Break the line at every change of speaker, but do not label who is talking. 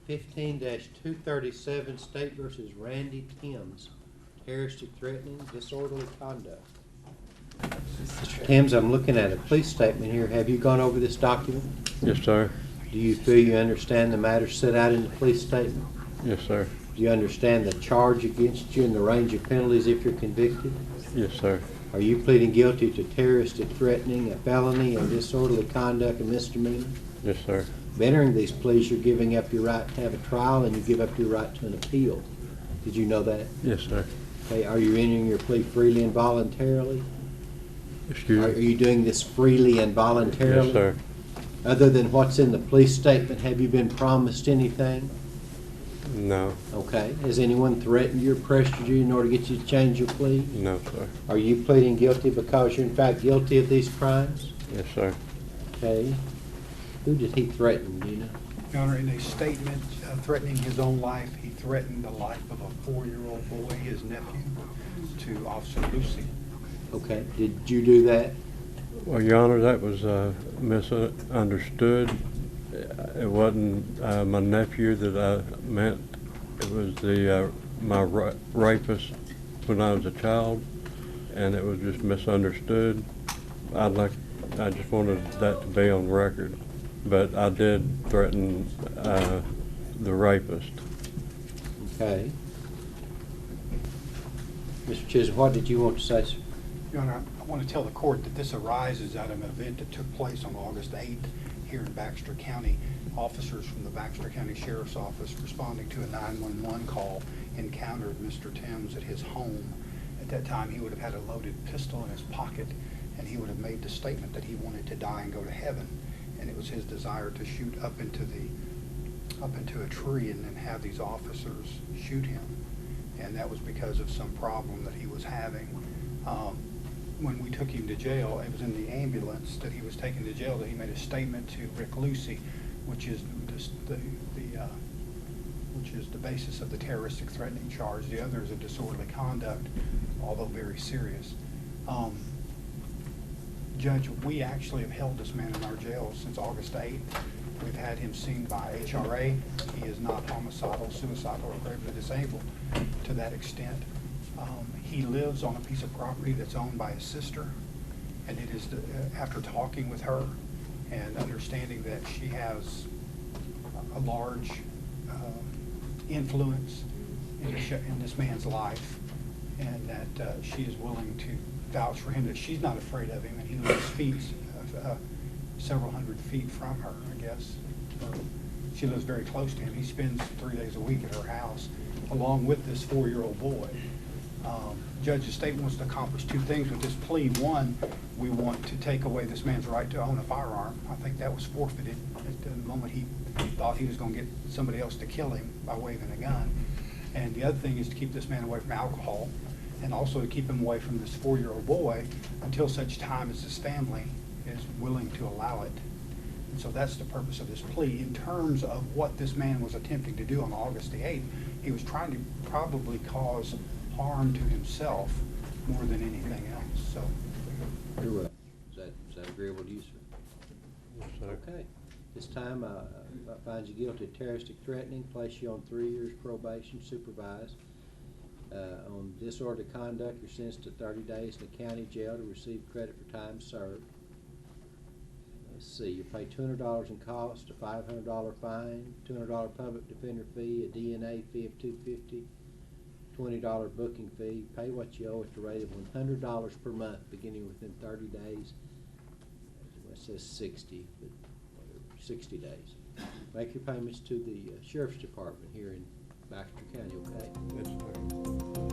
15-237 State versus Randy Timms, terroristic threatening, disorderly conduct. Mr. Timms, I'm looking at a police statement here. Have you gone over this document?
Yes, sir.
Do you feel you understand the matter set out in the police statement?
Yes, sir.
Do you understand the charge against you and the range of penalties if you're convicted?
Yes, sir.
Are you pleading guilty to terroristic threatening, a felony, and disorderly conduct, a misdemeanor?
Yes, sir.
By entering these pleas, you're giving up your right to have a trial and you give up your right to an appeal. Did you know that?
Yes, sir.
Okay, are you entering your plea freely and voluntarily?
Excuse
Are
me?
you doing this freely and voluntarily?
Yes, sir.
Other than what's in the police statement, have you been promised anything?
No.
Okay. Has anyone threatened you or pressured you in order to get you to change your plea?
No, sir.
Are you pleading guilty because you're in fact guilty of these crimes?
Yes, sir.
Okay. Who did he threaten, do you know?
Your Honor, in a statement threatening his own life, he threatened the life of a 4-year-old boy, his nephew, to Officer Lucy.
Okay. Did you do that?
Well, Your Honor, that was misunderstood. It wasn't my nephew that I meant. It was my rapist when I was a child, and it was just misunderstood. I just wanted that to be on record. But I did threaten the rapist.
Okay. Mr. Chisholm, what did you want to say, sir?
Your Honor, I want to tell the court that this arises out of an event that took place on August 8th here in Baxter County. Officers from the Baxter County Sheriff's Office responding to a 911 call encountered Mr. Timms at his home. At that time, he would have had a loaded pistol in his pocket, and he would have made the statement that he wanted to die and go to heaven. And it was his desire to shoot up into a tree and then have these officers shoot him. And that was because of some problem that he was having. When we took him to jail, it was in the ambulance that he was taken to jail that he made a statement to Rick Lucy, which is the basis of the terroristic threatening charge. The other is a disorderly conduct, although very serious. Judge, we actually have held this man in our jail since August 8th. We've had him seen by HRA. He is not homicidal, suicidal, or gravely disabled to that extent. He lives on a piece of property that's owned by his sister, and it is after talking with her and understanding that she has a large influence in this man's life, and that she is willing to vouch for him, that she's not afraid of him, and he lives several hundred feet from her, I guess. She lives very close to him. He spends 3 days a week at her house, along with this 4-year-old boy. Judge, the state wants to accomplish two things with this plea. One, we want to take away this man's right to own a firearm. I think that was forfeited at the moment he thought he was going to get somebody else to kill him by waving a gun. And the other thing is to keep this man away from alcohol, and also to keep him away from this 4-year-old boy until such time as his family is willing to allow it. And so that's the purpose of this plea. In terms of what this man was attempting to do on August the 8th, he was trying to probably cause harm to himself more than anything else. So,
Very well. Is that agreeable to you, sir?
Yes, sir.
Okay. This time, I find you guilty of terroristic threatening, place you on 3 years probation, supervised. On disorderly conduct, you're sentenced to 30 days in the county jail to receive credit for time served. Let's see, you pay $200 in cost, a $500 fine, $200 public defender fee, a DNA fee of $250, $20 booking fee. Pay what you owe at the rate of $100 per month, beginning within 30 days. It says 60, but 60 days. Make your payments to the Sheriff's Department here in Baxter County, okay?
Yes, sir.